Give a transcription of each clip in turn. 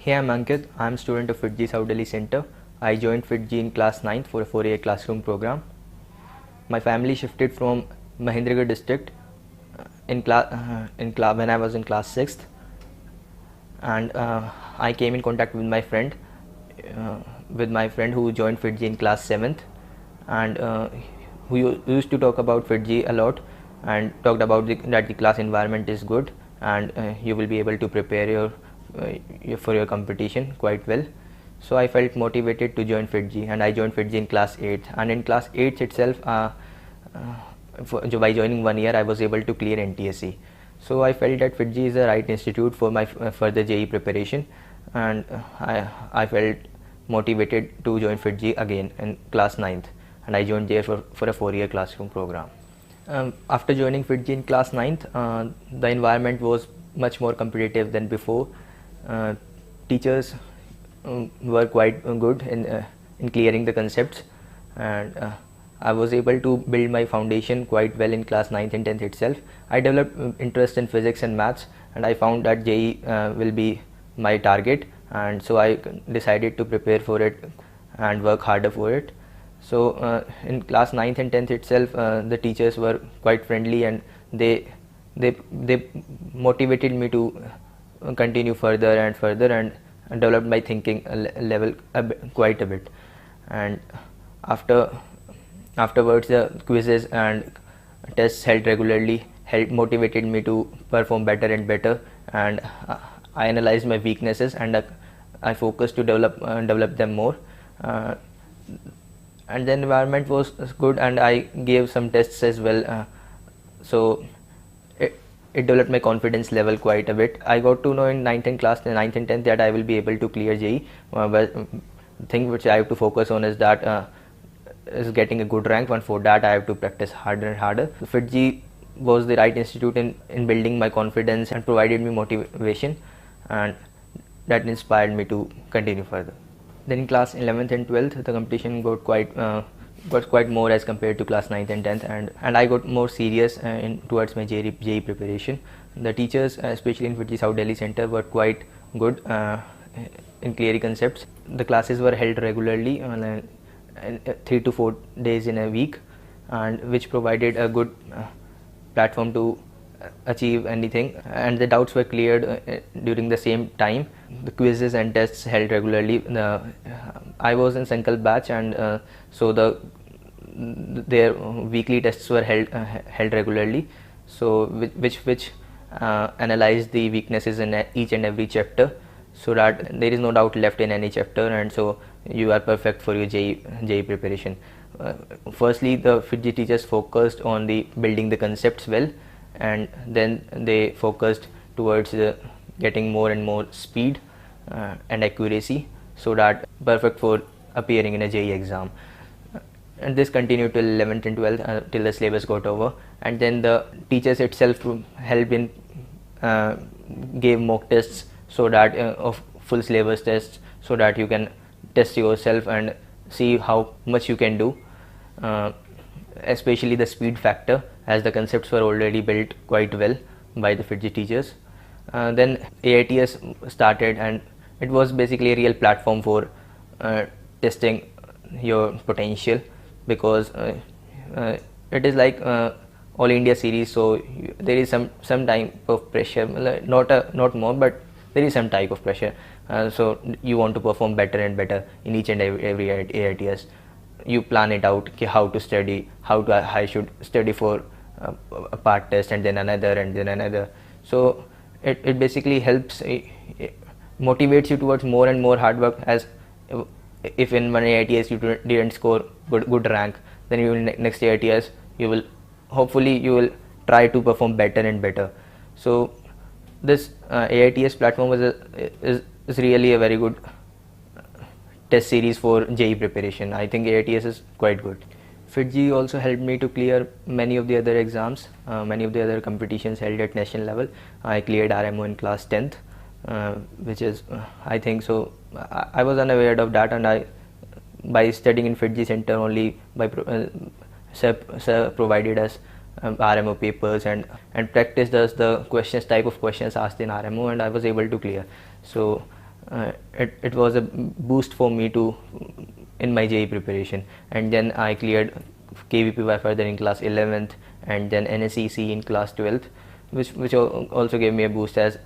Hey, I'm Ankit. I'm a student of FITGI South Delhi Center. I joined FITGI in class 9th for a 4-year classroom program. My family shifted from Mahendragarh district when I was in class 6th, and I came in contact with my friend who joined FITGI in class 7th, and who used to talk about FITGI a lot and talked about that the class environment is good, and you will be able to prepare for your competition quite well. So I felt motivated to join FITGI, and I joined FITGI in class 8th. And in class 8th itself, by joining 1 year, I was able to clear NTSC. So I felt that FITGI is the right institute for my further JEE preparation, and I felt motivated to join FITGI again in class 9th, and I joined there for a 4-year classroom program. After joining FITGI in class 9th, the environment was much more competitive than before. Teachers were quite good in clearing the concepts, and I was able to build my foundation quite well in class 9th and 10th itself. I developed interest in physics and maths, and I found that JEE will be my target, and so I decided to prepare for it and work harder for it. So in class 9th and 10th itself, the teachers were quite friendly, and they motivated me to continue further and further, and developed my thinking level quite a bit. And afterwards, the quizzes and tests held regularly motivated me to perform better and better, and I analyzed my weaknesses, and I focused to develop them more. And the environment was good, and I gave some tests as well, so it developed my confidence level quite a bit. I got to know in 9th and 10th that I will be able to clear JEE, but the thing which I have to focus on is getting a good rank, and for that I have to practice harder and harder. So FITGI was the right institute in building my confidence and provided me motivation, and that inspired me to continue further. Then in class 11th and 12th, the competition got quite more as compared to class 9th and 10th, and I got more serious towards my JEE preparation. The teachers, especially in FITGI South Delhi Center, were quite good in clearing concepts. The classes were held regularly on 3 to 4 days in a week, and which provided a good platform to achieve anything, and the doubts were cleared during the same time. The quizzes and tests held regularly. I was in Sankalp batch, and so their weekly tests were held regularly, so which analyzed the weaknesses in each and every chapter, so that there is no doubt left in any chapter, and so you are perfect for your JEE preparation. Firstly, the FITGI teachers focused on building the concepts well, and then they focused towards getting more and more speed and accuracy, so that perfect for appearing in a JEE exam. And this continued till 11th and 12th till the syllabus got over, and then the teachers itself helped in gave mock tests, so that of full syllabus tests, so that you can test yourself and see how much you can do, especially the speed factor, as the concepts were already built quite well by the FITGI teachers. Then AITS started, and it was basically a real platform for testing your potential, because it is like All India series, so there is some type of pressure, not more, but there is some type of pressure. So you want to perform better and better in each and every AITS. You plan it out, how to study, I should study for a part test, and then another. So it basically helps, it motivates you towards more and more hard work. As if in one AITS you didn't score good rank, then you will next AITS you will try to perform better and better. So this AITS platform is really a very good test series for JEE preparation. I think AITS is quite good. FITGI also helped me to clear many of the other exams, many of the other competitions held at national level. I cleared RMO in class 10th, which is I think so. I was unaware of that, and by studying in FITGI Center only, sir provided us RMO papers and practiced us the type of questions asked in RMO, and I was able to clear. So it was a boost for me to in my JEE preparation. And then I cleared KVPY further in class 11th, and then NSEC in class 12th, which also gave me a boost as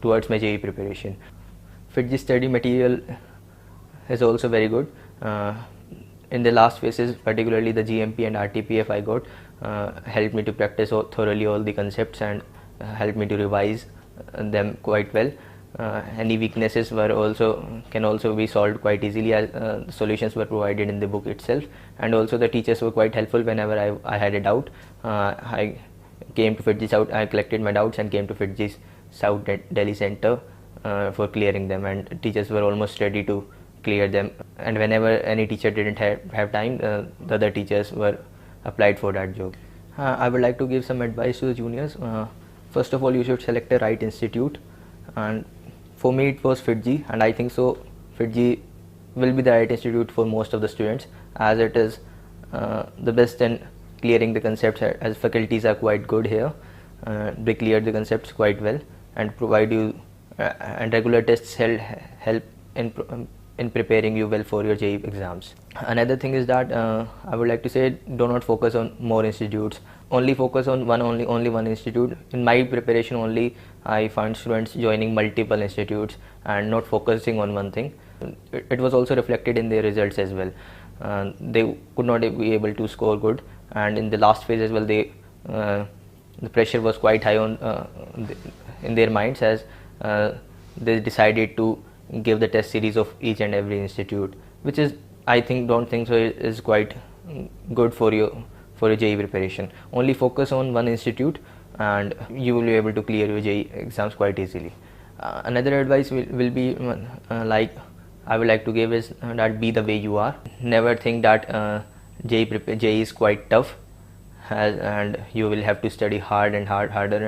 towards my JEE preparation. FIITJEE study material is also very good. In the last phases, particularly the GMP and RTPF I got, helped me to practice thoroughly all the concepts and helped me to revise them quite well. Any weaknesses can also be solved quite easily, as solutions were provided in the book itself, and also the teachers were quite helpful whenever I had a doubt. I came to FIITJEE South, I collected my doubts and came to FIITJEE South Delhi Center for clearing them, and teachers were almost ready to clear them, and whenever any teacher didn't have time, the other teachers were applied for that job. I would like to give some advice to the juniors. First of all, you should select a right institute, and for me it was FIITJEE, and I think so FIITJEE will be the right institute for most of the students, as it is the best in clearing the concepts, as faculties are quite good here. They clear the concepts quite well and provide you and regular tests help in preparing you well for your JEE exams. Another thing is that I would like to say, do not focus on more institutes. Only focus on only one institute. In my preparation only, I found students joining multiple institutes and not focusing on one thing. It was also reflected in their results as well. They could not be able to score good, and in the last phase as well, the pressure was quite high in their minds, as they decided to give the test series of each and every institute, which is, I don't think so, is quite good for your JEE preparation. Only focus on one institute and you will be able to clear your JEE exams quite easily. Another advice will be like I would like to give is that be the way you are. Never think that JEE is quite tough and you will have to study harder and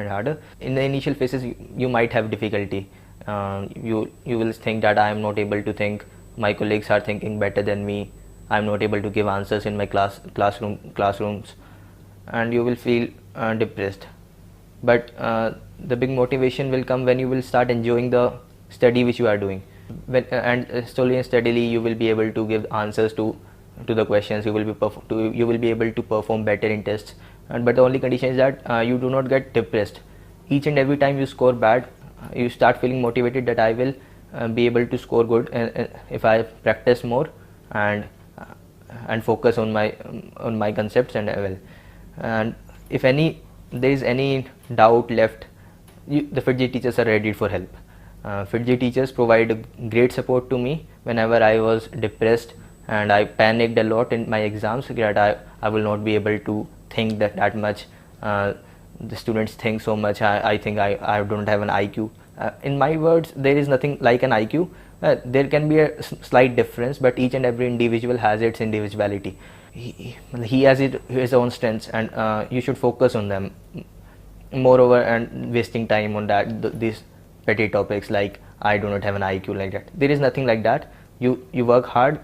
harder. In the initial phases, you might have difficulty. You will think that I am not able to think, my colleagues are thinking better than me, I am not able to give answers in my classrooms, and you will feel depressed. But the big motivation will come when you will start enjoying the study which you are doing, and slowly and steadily you will be able to give answers to the questions. You will be able to perform better in tests, but the only condition is that you do not get depressed. Each and every time you score bad, you start feeling motivated that I will be able to score good if I practice more and focus on my concepts and well. And if there is any doubt left, the FIITJEE teachers are ready for help. FIITJEE teachers provide great support to me whenever I was depressed and I panicked a lot in my exams, that I will not be able to think that much. The students think so much. I think I don't have an IQ. In my words, there is nothing like an IQ. There can be a slight difference, but each and every individual has its individuality. He has his own strengths, and you should focus on them. Moreover, and wasting time on these petty topics like I do not have an IQ, like that. There is nothing like that. You work hard.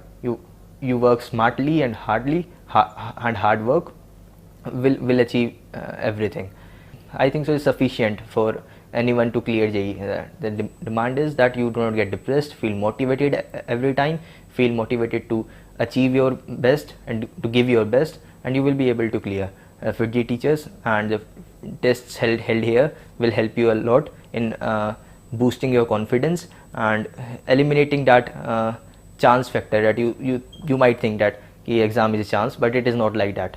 You work smartly and hardly, and hard work will achieve everything. I think so it's sufficient for anyone to clear JEE. The demand is that you do not get depressed, feel motivated every time, feel motivated to achieve your best and to give your best, and you will be able to clear. FIITJEE teachers and the tests held here will help you a lot in boosting your confidence and eliminating that chance factor that you might think that the exam is a chance, but it is not like that.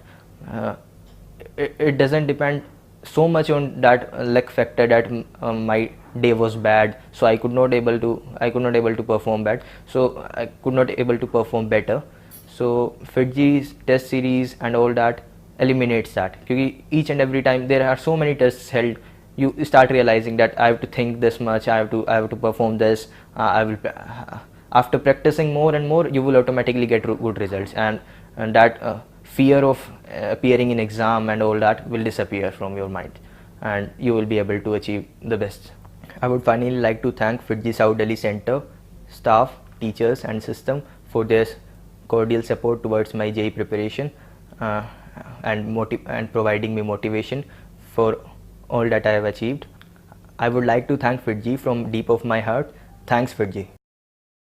It doesn't depend so much on that luck factor that my day was bad, so I could not able to perform bad, so I could not able to perform better. So FIITJEE's test series and all that eliminates that, because each and every time there are so many tests held, you start realizing that I have to think this much, I have to perform this. After practicing more and more, you will automatically get good results, and that fear of appearing in exam and all that will disappear from your mind, and you will be able to achieve the best. I would finally like to thank FIITJEE South Delhi Center staff, teachers and system for their cordial support towards my JEE preparation and providing me motivation for all that I have achieved. I would like to thank FIITJEE from deep of my heart Thanks, Fitji.